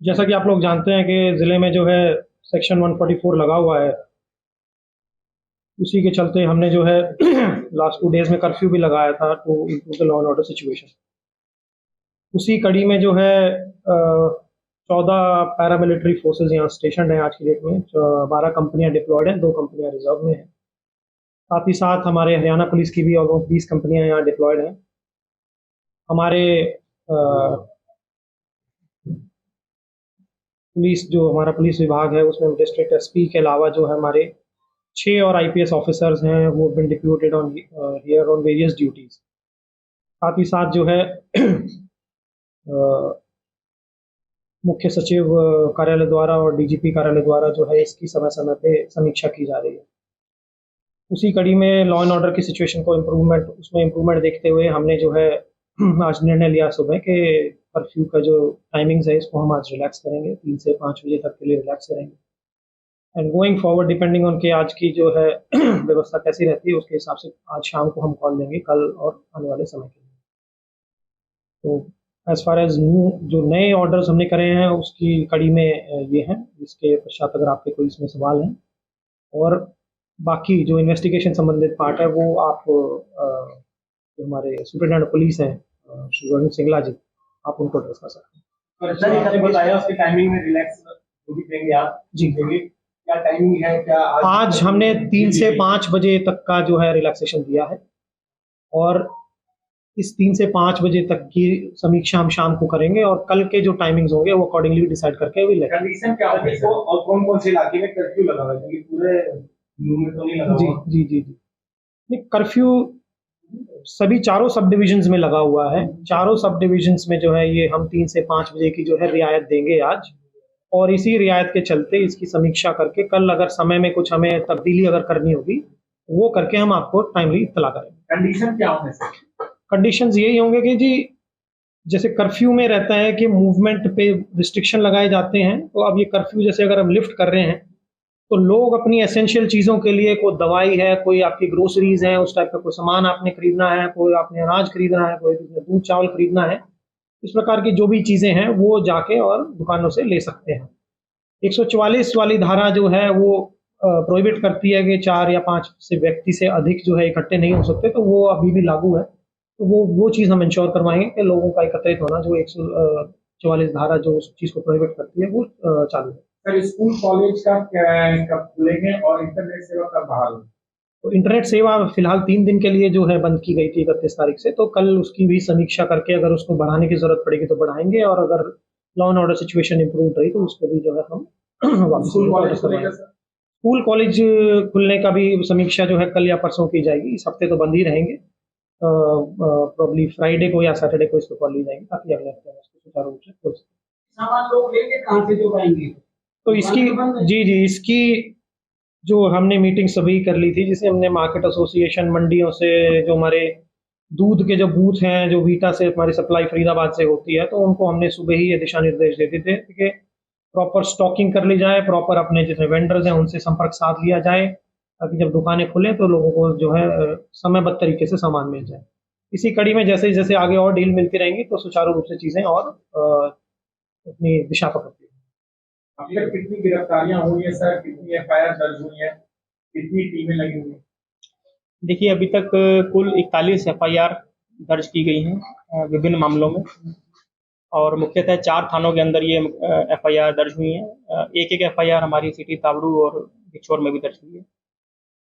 जैसा कि आप लोग जानते हैं कि ज़िले में जो है सेक्शन 144 लगा हुआ है। उसी के चलते हमने जो है लास्ट 2 डेज़ में कर्फ्यू भी लगाया था to improve the law and order situation. उसी कड़ी में जो है 14 पैरामिलिट्री फोर्सेस यहाँ स्टेशन्ड हैं आज की डेट में। 12 कंपनियाँ डिप्लॉयड हैं, 2 कंपनियाँ रिजर्व में हैं। साथ ही साथ हमारे हरियाणा पुलिस की भी ऑलमोस्ट 20 कंपनियाँ यहाँ डिप्लॉयड हैं। हमारे पुलिस जो हमारा पुलिस विभाग है उसमें डिस्ट्रिक्ट एसपी के अलावा जो है हमारे 6 और आईपीएस ऑफिसर्स हैं, वो been deputed on here on various duties. साथ ही साथ जो है मुख्य सचिव कार्यालय द्वारा और डीजीपी कार्यालय द्वारा जो है इसकी समय समय पे समीक्षा की जा रही है। उसी कड़ी में लॉ एंड ऑर्डर की सिचुएशन को इम्प्रूवमेंट देखते हुए हमने जो है आज निर्णय लिया सुबह के कर्फ्यू का जो टाइमिंग्स है इसको हम आज रिलैक्स करेंगे, 3 से 5 बजे तक के लिए रिलैक्स करेंगे। And going forward depending on के आज की जो है व्यवस्था कैसी रहती है उसके हिसाब से आज शाम को हम कॉल देंगे कल और आने वाले समय के लिए। तो एज फार एज जो नए ऑर्डर्स हमने करे हैं उसकी कड़ी में ये हैं, जिसके पश्चात अगर आपके कोई इसमें सवाल हैं और बाकी जो इन्वेस्टिगेशन संबंधित पार्ट है वो आप जो हमारे सुपरिटेंडेंट पुलिस हैं श्री वरुण सिंगला जी, आप उनको एड्रेस कर सकते हैं। सर, आपने बताया उसकी टाइमिंग में रिलैक्स जो भी देंगे आप जी देंगे, क्या टाइमिंग है? क्या आज हमने 3 से 5 बजे तक का जो है रिलैक्सेशन दिया है और इस 3 से 5 बजे तक की समीक्षा हम शाम को करेंगे और कल के जो टाइमिंग्स होंगे वो अकॉर्डिंगली डिसाइड करके भी लेंगे। कंडीशन क्या होगी और कौन-कौन से इलाके में कर्फ्यू लगा हुआ है? क्योंकि पूरे में तो नहीं लगा जी हुआ। जी जी जी नहीं, कर्फ्यू सभी चारों सब डिविजन्स में लगा हुआ है। चारों सब डिविजन्स में जो है ये हम 3 से 5 बजे की जो है रियायत देंगे आज, और इसी रियायत के चलते इसकी समीक्षा करके कल अगर समय में कुछ हमें तब्दीली अगर करनी होगी वो करके हम आपको टाइमली इत्तला करेंगे। कंडीशन क्या होंगे सर? कंडीशंस यही होंगे कि जी जैसे कर्फ्यू में रहता है कि मूवमेंट पे रिस्ट्रिक्शन लगाए जाते हैं, तो अब ये कर्फ्यू जैसे अगर हम लिफ्ट कर रहे हैं तो लोग अपनी एसेंशियल चीज़ों के लिए, कोई दवाई है, कोई आपकी ग्रोसरीज है, उस टाइप का कोई सामान आपने खरीदना है, कोई आपने अनाज खरीदना है, कोई दूध चावल खरीदना है, इस प्रकार की जो भी चीज़ें हैं वो जाके और दुकानों से ले सकते हैं। 144 वाली धारा जो है वो प्रोहिबिट करती है कि 4 या 5 से व्यक्ति से अधिक जो है इकट्ठे नहीं हो सकते, तो वो अभी भी लागू है। तो वो चीज़ हम इंश्योर करवाएंगे कि लोगों का एकत्रित होना, जो 144 धारा जो उस चीज़ को प्रोहिबिट करती है वो चालू है। सर, स्कूल कॉलेज का कब खुलेंगे और इंटरनेट सेवा कब बहाल होगी? तो इंटरनेट सेवा फिलहाल 3 दिन के लिए जो है बंद की गई थी 31 तारीख से, तो कल उसकी भी समीक्षा करके अगर उसको बढ़ाने की ज़रूरत पड़ेगी तो बढ़ाएंगे, और अगर law and order situation improve रही तो उसको भी जो है हम स्कूल कॉलेज खुलेगा सर? स्कूल कॉलेज खुलने का भी समीक्षा जो है कल या परसों की जाएगी। इस हफ्ते तो बंद ही रहेंगे, प्रॉब्ली फ्राइडे को या सैटरडे को इसको कॉल ली जाएगी ताकि अगले हफ्ते में इसको सुचारू रूप से खोल सकें। सामान लोग लेंगे कहाँ से जो पाएंगे? तो इसकी जी इसकी जो हमने मीटिंग सभी कर ली थी, जिसमें हमने मार्केट एसोसिएशन, मंडियों से, जो हमारे दूध के जो बूथ हैं, जो वीटा से हमारी सप्लाई फरीदाबाद से होती है, तो उनको हमने सुबह ही ये दिशा निर्देश दे दिए थे कि प्रॉपर स्टॉकिंग कर ली जाए, प्रॉपर अपने जितने वेंडर्स हैं उनसे संपर्क साध लिया जाए, ताकि जब दुकानें खुलें तो लोगों को जो है समयबद्ध तरीके से सामान मिल जाए। इसी कड़ी में जैसे जैसे आगे और डील मिलती रहेंगी तो सुचारू रूप से चीज़ें और अपनी दिशा पकड़ती हैं। अभी तक कितनी गिरफ्तारियां हुई है सर? कितनी एफआईआर दर्ज हुई है? कितनी टीमें लगी हुई हैं? देखिए, अभी तक कुल 41 एफआईआर दर्ज की गई हैं विभिन्न मामलों में, और मुख्यतः 4 थानों के अंदर ये एफआईआर दर्ज हुई हैं। एक एफआईआर हमारी सिटी तावड़ू और बिछोर में भी दर्ज हुई है,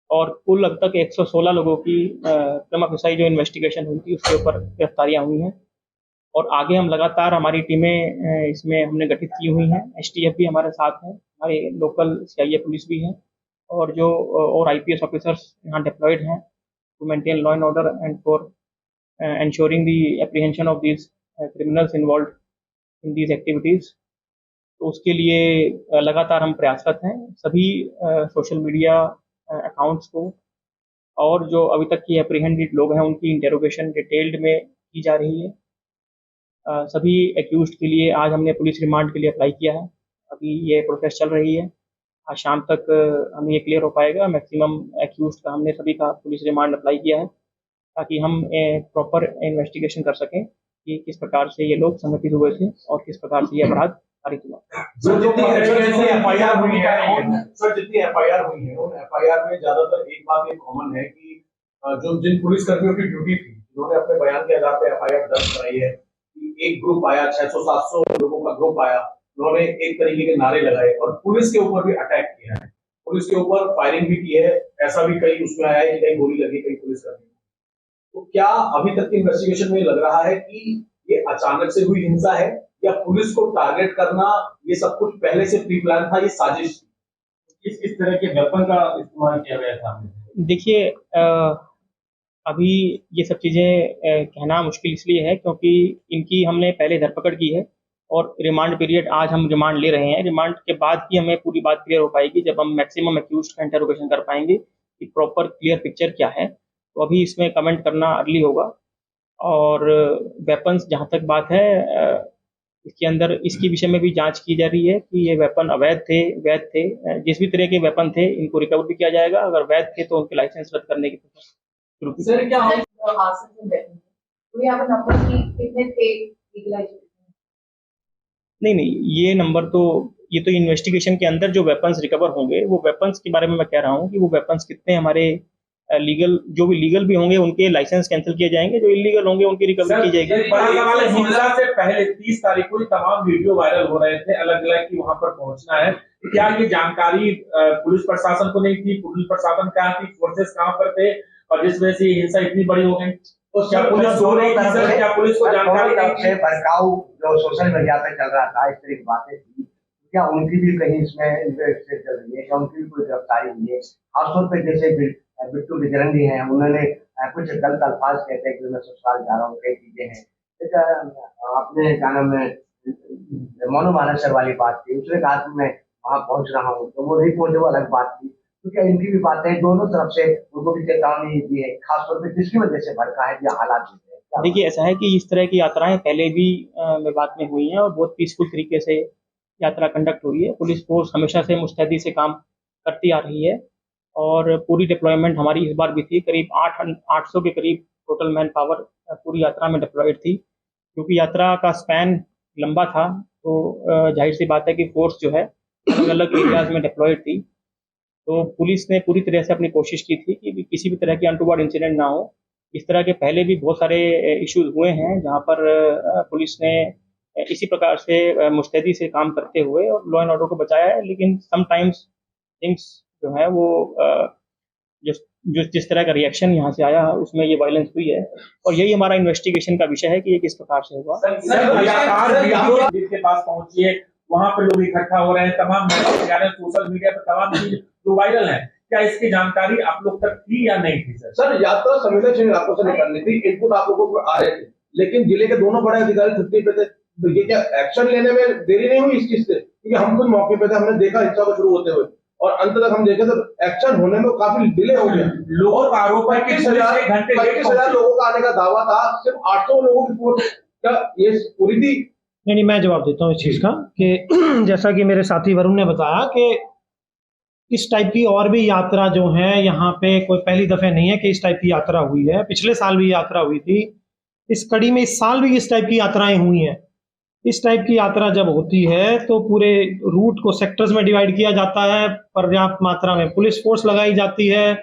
और कुल अब तक 116 लोगों की प्रमा फिसाई जो इन्वेस्टिगेशन हुई थी उसके ऊपर गिरफ्तारियां हुई हैं। और आगे हम लगातार, हमारी टीमें इसमें हमने गठित की हुई हैं। एसटीएफ भी हमारे साथ हैं, हमारे लोकल सीआईए पुलिस भी हैं, और जो और आईपीएस ऑफिसर्स यहाँ डिप्लॉयड हैं to maintain law and order and for ensuring the apprehension of these criminals involved in these activities। तो उसके लिए लगातार हम प्रयासरत हैं। सभी सोशल मीडिया अकाउंट्स को और जो अभी तक की एप्रीहेंडेड लोग हैं उनकी इंटेरोगेशन डिटेल्ड में की जा रही है। सभी एक्यूज्ड के लिए आज हमने पुलिस रिमांड के लिए अप्लाई किया है। अभी ये प्रोसेस चल रही है। आज शाम तक हमें ये क्लियर हो पाएगा। मैक्सिमम एक्यूज्ड का हमने सभी का पुलिस रिमांड अप्लाई किया है, ताकि हम प्रॉपर इन्वेस्टिगेशन कर सकें कि किस प्रकार से ये लोग संगठित हुए थे और किस प्रकार से ये अपराध पारित हुआ। सर जितनी एफआईआर हुई है उन एफआईआर में ज्यादातर एक बात ये कॉमन है कि जो जिन पुलिसकर्मियों की ड्यूटी थी, जिन्होंने अपने बयान के आधार पर एफआईआर दर्ज कराई है, कि एक ग्रुप आया 600-700 लोगों का ग्रुप आया, उन्होंने एक तरीके के नारे लगाए और पुलिस के ऊपर भी अटैक किया है, पुलिस के ऊपर फायरिंग भी की है, ऐसा भी कई उसमें आया है कि कहीं गोली लगी कई पुलिसकर्मी। तो क्या अभी तक की इन्वेस्टिगेशन में लग रहा है कि ये अचानक से हुई हिंसा है या पुलिस को टारगेट करना ये सब कुछ पहले से प्री प्लान था, ये साजिश थी? किस तरह के वेपन का इस्तेमाल किया गया था? देखिए, अभी ये सब चीज़ें कहना मुश्किल इसलिए है क्योंकि इनकी हमने पहले धरपकड़ की है और रिमांड पीरियड आज हम रिमांड ले रहे हैं। रिमांड के बाद ही हमें पूरी बात क्लियर हो पाएगी जब हम मैक्सिमम एक्यूज्ड का इंटरोगेशन कर पाएंगे कि प्रॉपर क्लियर पिक्चर क्या है। तो अभी इसमें कमेंट करना अर्ली होगा। और वेपन्स जहाँ तक बात है, इसके अंदर इसके विषय में भी जांच की जा रही है कि ये वेपन अवैध थे, वैध थे। जिस भी तरह के वेपन थे इनको रिकवर भी किया जाएगा। अगर वैध थे तो उनके लाइसेंस रद्द करने की शुरू की। सर क्या कितने थे नहीं, ये तो इन्वेस्टिगेशन के अंदर जो वेपन्स रिकवर होंगे वो वेपन्स के बारे में मैं कह रहा हूँ कि वो वेपन्स कितने हमारे लीगल, जो भी लीगल भी होंगे उनके लाइसेंस कैंसिल किए जाएंगे, जो इलीगल होंगे उनकी रिकवरी की जाएगी। बड़ा सवाल है, हिंसा से पहले 30 तारीख को तमाम वीडियो वायरल हो रहे थे अलग अलग कि वहां पर पहुंचना है। क्या ये जानकारी पुलिस प्रशासन को नहीं थी? पुलिस प्रशासन कहाँ थी? फोर्सेस कहाँ पर थे? और जिस वजह से हिंसा इतनी बड़ी हो गई, तो क्या पुलिस सो रही थी सर? क्या पुलिस को जानकारी नहीं? भड़काऊ जो सोशल मीडिया पे चल रहा था, इस तरह की बातें थी, क्या उनकी भी कहीं इसमें इन्वेस्टिगेशन चल रही है? क्या उनकी भी कोई गिरफ्तारी हुई है? खासतौर पर जैसे बिट्टू बिजरंगी हैं, उन्होंने कुछ गलत अल्फाज कहते हैं कि मैं ससुराल जा रहा हूँ, कई चीजें हैं। अपने क्या नाम है मोनू मानेसर वाली बात थी, उसने कहा कि मैं वहां पहुंच रहा हूँ, तो वो नहीं पहुंचे, वो अलग बात थी। तो क्या इनकी भी बातें दोनों तरफ से उनको भी चेतावनी दी है, खासतौर पर जिसकी वजह से भड़का है या हालात है? देखिए, ऐसा है कि इस तरह की यात्राएं पहले भी मेवात में हुई हैं और बहुत पीसफुल तरीके से यात्रा कंडक्ट हुई है। पुलिस फोर्स हमेशा से मुस्तैदी से काम करती आ रही है और पूरी डिप्लॉयमेंट हमारी इस बार भी थी। करीब 800 के करीब टोटल मैन पावर पूरी यात्रा में डिप्लॉयड थी। क्योंकि यात्रा का स्पैन लंबा था तो जाहिर सी बात है कि फोर्स जो है अलग अलग एरियाज में डिप्लॉयड थी। तो पुलिस ने पूरी तरह से अपनी कोशिश की थी कि किसी भी तरह की अनटूवर्ड इंसिडेंट ना हो। इस तरह के पहले भी बहुत सारे इश्यूज हुए हैं जहां पर पुलिस ने इसी प्रकार से मुस्तैदी से काम करते हुए और लॉ एंड ऑर्डर को बचाया है। लेकिन समटाइम्स थिंग्स जो है वो जिस तरह का रिएक्शन यहाँ से आया उसमें ये वायलेंस हुई है और यही हमारा इन्वेस्टिगेशन का विषय है कि ये किस प्रकार से हुआ। जिसके पास पहुंचिए वहां पर लोग इकट्ठा हो रहे हैं, तमाम सोशल मीडिया पर तमाम चीज जो वायरल है, क्या इसकी जानकारी आप लोग तक थी या नहीं थी? सर यात्रा संवेदनशील इलाकों से निकलनी थी, इनपुट आप लोगों को आ रहे थे, लेकिन जिले के दोनों बड़े अधिकारी छुट्टी पे थे, तो ये क्या एक्शन लेने में देरी नहीं हुई इस चीज से? क्योंकि हम खुद मौके पे थे, हमने देखा हिंसा को शुरू होते हुए और अंत तक हम देखे तो एक्शन होने में काफी डिले हो गया। लोगों का आरोप है कि 25,000 लोगों का आने का दावा था, सिर्फ 800 लोगों की फोर्स क्या ये पूरी थी? नहीं, मैं जवाब देता हूँ इस चीज़ का कि जैसा कि मेरे साथी वरुण ने बताया कि इस टाइप की और भी यात्रा जो है यहाँ पे कोई पहली दफ़े नहीं है कि इस टाइप की यात्रा हुई है। पिछले साल भी यात्रा हुई थी, इस कड़ी में इस साल भी इस टाइप की यात्राएं हुई हैं। इस टाइप की यात्रा जब होती है तो पूरे रूट को सेक्टर्स में डिवाइड किया जाता है, पर्याप्त मात्रा में पुलिस फोर्स लगाई जाती है,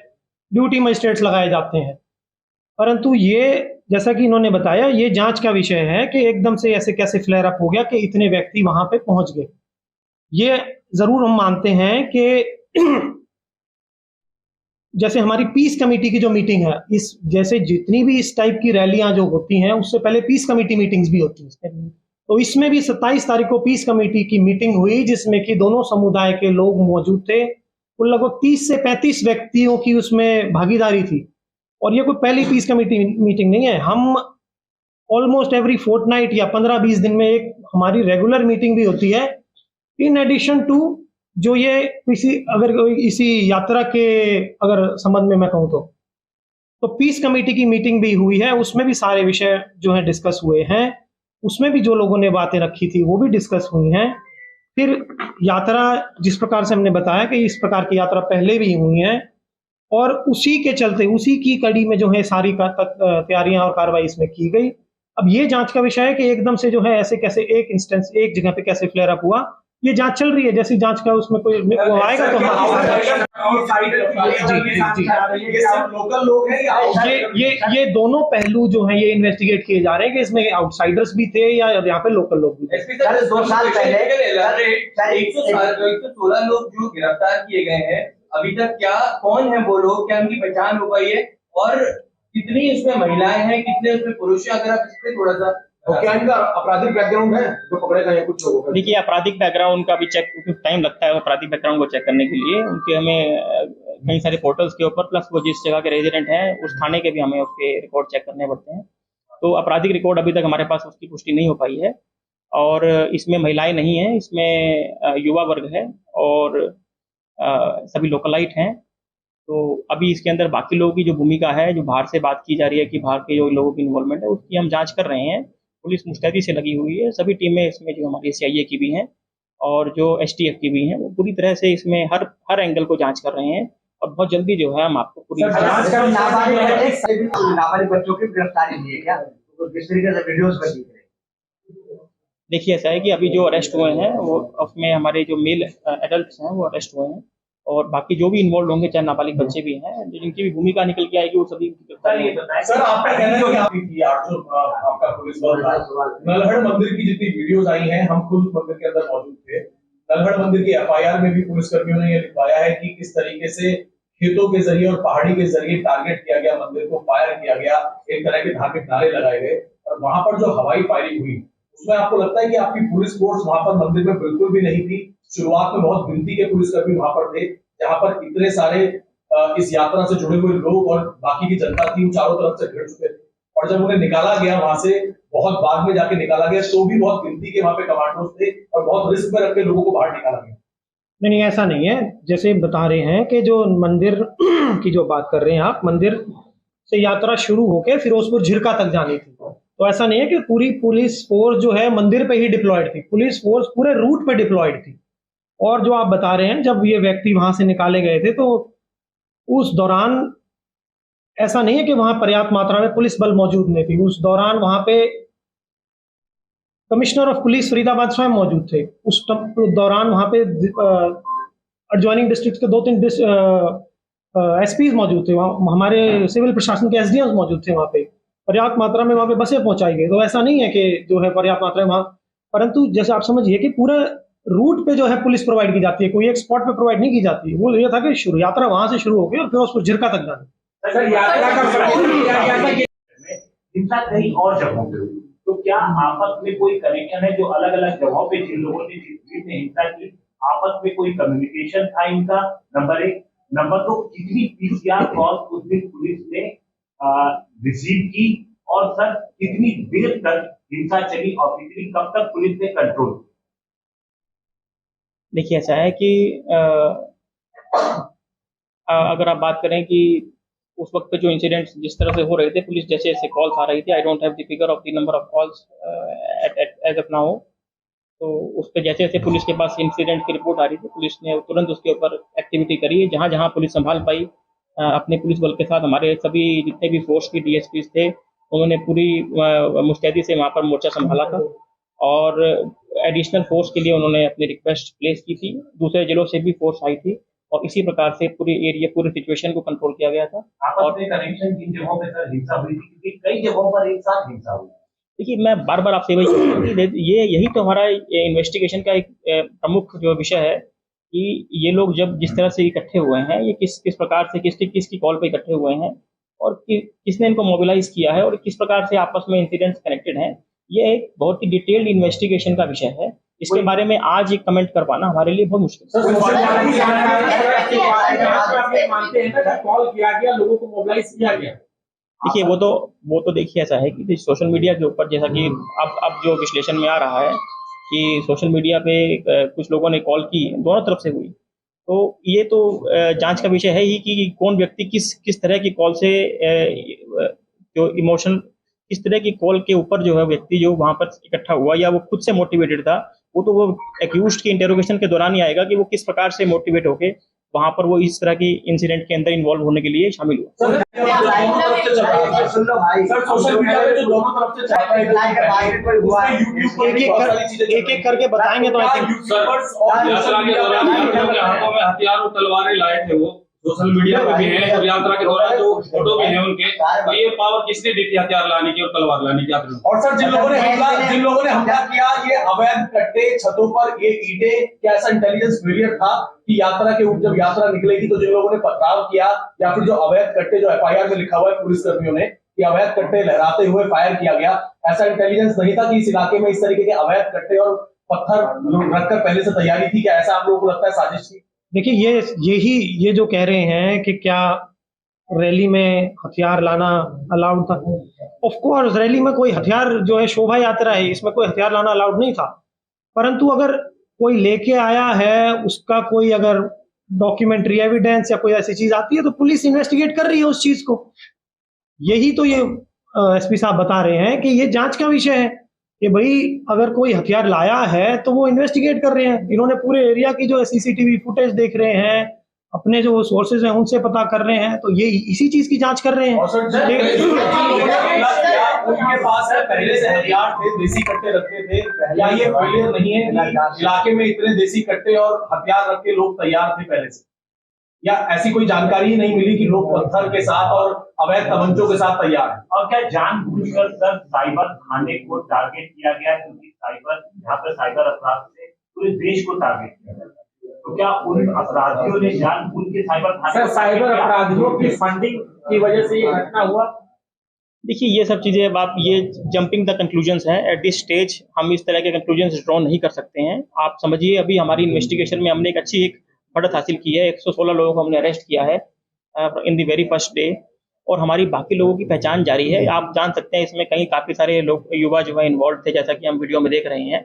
ड्यूटी मजिस्ट्रेट्स लगाए जाते हैं। परंतु ये जैसा कि इन्होंने बताया, ये जांच का विषय है कि एकदम से ऐसे कैसे फ्लेयर अप हो गया कि इतने व्यक्ति वहां पे पहुंच गए। ये जरूर हम मानते हैं कि जैसे हमारी पीस कमेटी की जो मीटिंग है, इस जैसे जितनी भी इस टाइप की रैलियां जो होती हैं उससे पहले पीस कमेटी मीटिंग्स भी होती हैं। तो इसमें भी 27 तारीख को पीस कमेटी की मीटिंग हुई जिसमें कि दोनों समुदाय के लोग मौजूद थे। कुल लगभग 30 से 35 व्यक्तियों की उसमें भागीदारी थी और ये कोई पहली पीस कमेटी मीटिंग नहीं है। हम ऑलमोस्ट एवरी फोर्टनाइट या 15-20 दिन में एक हमारी रेगुलर मीटिंग भी होती है, इन एडिशन टू जो ये इसी यात्रा के अगर संबंध में मैं कहूँ तो पीस कमेटी की मीटिंग भी हुई है, उसमें भी सारे विषय जो है डिस्कस हुए हैं। उसमें भी जो लोगों ने बातें रखी थी वो भी डिस्कस हुई हैं। फिर यात्रा जिस प्रकार से हमने बताया कि इस प्रकार की यात्रा पहले भी हुई है और उसी के चलते उसी की कड़ी में जो है सारी तैयारियां और कार्रवाई इसमें की गई। अब ये जांच का विषय है कि एकदम से जो है ऐसे कैसे एक इंस्टेंस एक जगह पे कैसे फ्लेयर अप हुआ, ये जांच चल रही है। जैसी जांच का उसमें कोई वो आएगा तो लोकल लोग हैं या ये दोनों पहलू जो हैं ये इन्वेस्टिगेट किए जा रहे हैं कि इसमें आउटसाइडर्स भी थे या यहाँ पे लोकल लोग भी थे। सर 2 साल पहले 116 लोग जो गिरफ्तार किए गए हैं अभी तक, क्या कौन है वो लोग, क्या उनकी पहचान हो पाई है और कितनी इसमें महिलाएं हैं, कितने उसमें पुरुष हैं, अगर आप इस पे थोड़ा सा क्या इनका आपराधिक बैकग्राउंड है जो पकड़े गए कुछ लोगों का? देखिए, आपराधिक बैकग्राउंड का भी चेक टाइम लगता है, आपराधिक बैकग्राउंड को चेक करने के लिए उनके हमें कई सारे पोर्टल्स के ऊपर, प्लस वो जिस जगह के रेजिडेंट हैं उस थाने के भी हमें उसके रिकॉर्ड चेक करने पड़ते हैं। तो आपराधिक रिकॉर्ड अभी तक हमारे पास उसकी पुष्टि नहीं हो पाई है। और इसमें महिलाएं नहीं हैं, इसमें युवा वर्ग है और सभी लोकलाइट हैं। तो अभी इसके अंदर बाकी लोगों की जो भूमिका है, जो बाहर से बात की जा रही है कि बाहर के जो लोगों की इन्वॉल्वमेंट है, उसकी हम जांच कर रहे हैं। पुलिस मुस्तैदी से लगी हुई है, सभी टीमें इसमें जो हमारी सीआईए की भी हैं और जो एसटीएफ की भी हैं, वो पूरी तरह से इसमें हर एंगल को जांच कर रहे हैं और बहुत जल्दी जो है हम आपको पूरी नाबालिग बच्चों की गिरफ्तारी हुई है क्या? तो किस तरीके से वीडियोस में दिख रहे हैं? देखिए, ऐसा है कि अभी जो अरेस्ट हुए हैं वो उसमें हमारे जो मेल एडल्ट्स हैं वो अरेस्ट हुए हैं और बाकी जो भी इन्वॉल्व होंगे, चाहे नाबालिग बच्चे भी हैं, जिनकी भी भूमिका निकल के आएगी, वो सभी सर आपका कहना है कि आपका पुलिस बल नलहड़ मंदिर की जितनी वीडियोस आई हैं, हम खुद मंदिर के अंदर मौजूद थे। नलहड़ मंदिर की एफआईआर में भी पुलिसकर्मियों ने ये लिखवाया है कि किस तरीके से खेतों के जरिए और पहाड़ी के जरिए टारगेट किया गया, मंदिर को फायर किया गया, एक तरह के धार्मिक नारे लगाए गए और वहां पर जो हवाई फायरिंग हुई उसमें आपको लगता है कि आपकी पुलिस फोर्स वहां पर मंदिर में बिल्कुल भी नहीं थी? शुरुआत में बहुत गिनती के पुलिसकर्मी वहां पर थे, जहां पर इतने सारे इस यात्रा से जुड़े हुए लोग और बाकी की जनता थी, वो चारों तरफ से घिर चुके थे और जब उन्हें निकाला गया वहां से, बहुत बाद में जाके निकाला गया, तो भी बहुत गिनती के वहां पे कमांडोज थे और बहुत रिस्क में रख के लोगों को बाहर निकाला गया। नहीं, ऐसा नहीं है। जैसे बता रहे हैं कि जो मंदिर की जो बात कर रहे हैं आप, मंदिर से यात्रा शुरू होकर फिरोजपुर झिरका तक जानी थी, तो ऐसा नहीं है कि पूरी पुलिस फोर्स जो है मंदिर पे ही डिप्लॉयड थी। पुलिस फोर्स पूरे रूट पे डिप्लॉयड थी। और जो आप बता रहे हैं, जब ये व्यक्ति वहां से निकाले गए थे तो उस दौरान ऐसा नहीं है कि वहां पर्याप्त मात्रा में पुलिस बल मौजूद नहीं थी। उस दौरान वहां पे कमिश्नर ऑफ पुलिस फरीदाबाद स्वयं मौजूद थे। उस दौरान वहां पे एडजॉइनिंग डिस्ट्रिक्ट के 2-3 एसपीज मौजूद थे, वहाँ हमारे सिविल प्रशासन के एसडीएम मौजूद थे। वहाँ पे पर्याप्त मात्रा में वहाँ पे बसें पहुंचाई गई। तो ऐसा नहीं है कि जो है पर्याप्त मात्रा में वहाँ, परंतु जैसे आप समझिए कि पूरे रूट पे जो है पुलिस प्रोवाइड की जाती है, कोई एक स्पॉट पे प्रोवाइड नहीं की जाती। वो ये था कि यात्रा वहां से शुरू होगी और फिर उसको झिरका तक जाना। हिंसा कहीं और जगहों पे हुई, तो क्या आपस में कोई कनेक्शन है? जो अलग अलग जगहों पे जिन लोगों ने हिंसा की, आपस में कोई कम्युनिकेशन था इनका? नंबर 1। नंबर 2, कितनी पीसीआर कॉल उस दिन पुलिस ने रिसीव की और सर कितनी देर तक हिंसा चली और कितनी कब तक पुलिस ने कंट्रोल? देखिए, ऐसा है कि अगर आप बात करें कि उस वक्त पे जो इंसिडेंट्स जिस तरह से हो रहे थे, पुलिस जैसे जैसे कॉल्स आ रही थी, I don't have the figure of the number of calls as of now, तो उस पर जैसे जैसे पुलिस के पास इंसिडेंट की रिपोर्ट आ रही थी, पुलिस ने तुरंत उसके ऊपर एक्टिविटी करी है। जहाँ जहाँ पुलिस संभाल पाई, अपने पुलिस बल के साथ हमारे सभी जितने भी फोर्स की डीएसपीज थे, उन्होंने पूरी मुस्तैदी से वहाँ पर मोर्चा संभाला था और एडिशनल फोर्स के लिए उन्होंने अपनी रिक्वेस्ट प्लेस की थी। दूसरे जिलों से भी फोर्स आई थी और इसी प्रकार से पूरी एरिया, पूरी सिचुएशन को कंट्रोल किया गया था। आपस में कनेक्शन जिन जगहों पे सर हिंसा हुई थी, क्योंकि कई जगहों पर एक साथ हिंसा हुई। देखिए, मैं बार बार आपसे वही कहूँ कि यही तो हमारा इन्वेस्टिगेशन का एक प्रमुख जो विषय है कि ये लोग जब जिस तरह से इकट्ठे हुए हैं, ये किस प्रकार से किसकी कॉल पे इकट्ठे हुए हैं और किसने इनको मोबिलाइज किया है और किस प्रकार से आपस में इंसिडेंट्स कनेक्टेड हैं, ये एक बहुत ही डिटेल्ड इन्वेस्टिगेशन का विषय है। इसके बारे में आज एक कमेंट कर पाना हमारे लिए बहुत मुश्किल है। कॉल किया गया, लोगों को मोबिलाइज किया गया। देखिए, वो तो देखिए, ऐसा है कि सोशल मीडिया के ऊपर, जैसा कि अब जो विश्लेषण में आ रहा है कि सोशल मीडिया पे कुछ लोगों ने कॉल की, दोनों तरफ से हुई, तो ये तो जांच का विषय है ही कि कौन व्यक्ति किस तरह की कॉल से जो इमोशनल, किस तरह की कॉल के ऊपर जो है व्यक्ति जो वहां पर इकट्ठा हुआ या वो खुद से मोटिवेटेड था, वो एक्यूज्ड की इंटेरोगेशन के दौरान ही आएगा कि वो किस प्रकार से मोटिवेट होके वहां पर वो इस तरह की इंसिडेंट के अंदर इन्वॉल्व होने के लिए शामिल हुआ। सर दोनों तरफ से चल रहा है सुन लो भाई, सर, सोशल मीडिया पे जो दोनों तरफ से चल रहा है एक एक करके बताएंगे तो आई थिंक यूट्यूबर्स और यात्रा के दौरान लोगों के हाथों में हथियार और तलवारें लाए थे, वो सोशल मीडिया पे भी है और यात्रा के दौरान जो फोटो भी है उनके, तो ये पावर किसने दी थी हथियार लाने की और तलवार लाने की? आप और सर जिन लोगों ने हमला किया, ये अवैध कट्टे छतों पर, ये ईंटें, क्या ऐसा इंटेलिजेंस फेलियर था कि यात्रा के जब यात्रा निकलेगी तो जिन लोगों ने पथराव किया या फिर जो अवैध कट्टे जो एफआईआर में लिखा हुआ है पुलिस कर्मियों ने कि अवैध कट्टे लहराते हुए फायर किया गया, ऐसा इंटेलिजेंस नहीं था कि इस इलाके में इस तरीके के अवैध कट्टे और पत्थर रखकर पहले से तैयारी थी? क्या ऐसा आप लोगों को लगता है साजिश थी? देखिए ये जो कह रहे हैं कि क्या रैली में हथियार लाना अलाउड था, ऑफ कोर्स रैली में कोई हथियार जो है शोभा यात्रा है, इसमें कोई हथियार लाना अलाउड नहीं था, परंतु अगर कोई लेके आया है उसका कोई अगर डॉक्यूमेंट्री एविडेंस या कोई ऐसी चीज आती है तो पुलिस इन्वेस्टिगेट कर रही है उस चीज को। यही तो ये एसपी साहब बता रहे हैं कि ये जांच का विषय है कि भाई अगर कोई हथियार लाया है तो वो इन्वेस्टिगेट कर रहे हैं। इन्होंने पूरे एरिया की जो सीसीटीवी फुटेज देख रहे हैं, अपने जो सोर्सेज हैं उनसे पता कर रहे हैं, तो ये इसी चीज की जांच कर रहे हैं। और सर उनके पास है पहले से हथियार थे, देसी कट्टे रखते थे, या ये फेलियर नहीं है कि इलाके में इतने देसी कट्टे और हथियार रख के लोग तैयार थे पहले से, या ऐसी कोई जानकारी ही नहीं मिली कि लोग पत्थर के साथ और अवैध तमंचों के साथ तैयार हैं? और क्या जानबूझकर सर साइबर थाने को टारगेट किया गया, क्योंकि साइबर यहाँ पर साइबर अपराध से पूरे देश को टारगेट किया गया, तो क्या उन अपराधियों ने जानबूझ के साइबर थाने? सर साइबर अपराधियों की फंडिंग की वजह से ये घटना हुआ? देखिए ये सब चीजें अब आप ये जंपिंग द कंक्लूजन्स हैं। एट दिस स्टेज हम इस तरह के कंक्लूजन्स ड्रॉ नहीं कर सकते हैं। आप समझिए अभी हमारी इन्वेस्टिगेशन में हमने एक अच्छी एक बढ़त हासिल की है, 116 लोगों को हमने अरेस्ट किया है in the very first day, और हमारी बाकी लोगों की पहचान जारी है। आप जान सकते हैं इसमें कहीं काफ़ी सारे लोग युवा जो है इन्वॉल्व थे, जैसा कि हम वीडियो में देख रहे हैं,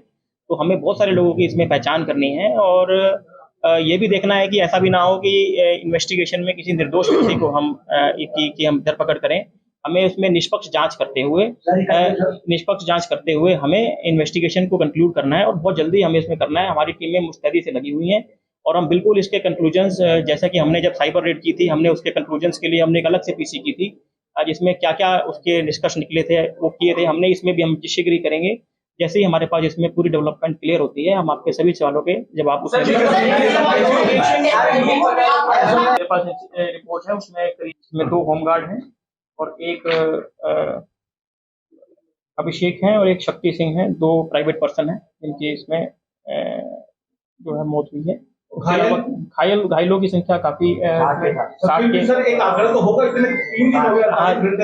तो हमें बहुत सारे लोगों की इसमें पहचान करनी है और ये भी देखना है कि ऐसा भी ना हो कि इन्वेस्टिगेशन में किसी निर्दोष व्यक्ति को हम धरपकड़ करें। हमें उसमें निष्पक्ष जांच करते हुए हमें इन्वेस्टिगेशन को कंक्लूड करना है और बहुत जल्दी हमें इसमें करना है। हमारी टीमें मुस्तैदी से लगी हुई हैं और हम बिल्कुल इसके कंक्लूजन्स, जैसा कि हमने जब साइबर रेड की थी हमने उसके कंक्लूजन्स के लिए हमने एक अलग से पीसी की थी, जिसमें क्या क्या उसके निष्कर्ष निकले थे वो किए थे हमने। इसमें भी हम शीघ्र ही करेंगे, जैसे ही हमारे पास इसमें पूरी डेवलपमेंट क्लियर होती है हम आपके सभी सवालों के जवाब मेरे पास रिपोर्ट है, उसमें करीब 2 होमगार्ड हैं और एक अभिषेक हैं और एक शक्ति सिंह हैं, 2 प्राइवेट पर्सन हैं जिनकी इसमें जो है मौत हुई है। घायलों की संख्या काफी 60 के। सर एक आंकड़ा तो होगा, इतने 3 दिन हो गया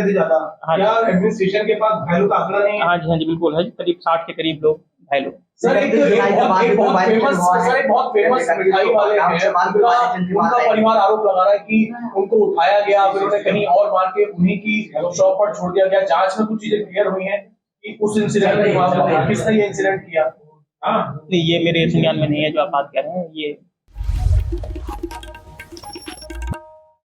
ज्यादा, क्या एडमिनिस्ट्रेशन के पास घायलों का आंकड़ा नहीं है? हाँ जी बिल्कुल है, करीब 60 के करीब लोग घायल। सर एक बहुत फेमस मिठाई वाले हैं, उनका परिवार आरोप लगा रहा है कि उनको उठाया गया, फिर उन्हें कहीं और मार के उन्हीं की शॉप पर छोड़ दिया गया। जांच में कुछ चीजें क्लियर हुई हैं कि उस इंसिडेंट में किसने ये इंसिडेंट किया? हाँ ये मेरे संज्ञान में नहीं है जो आप बात कर रहे हैं। ये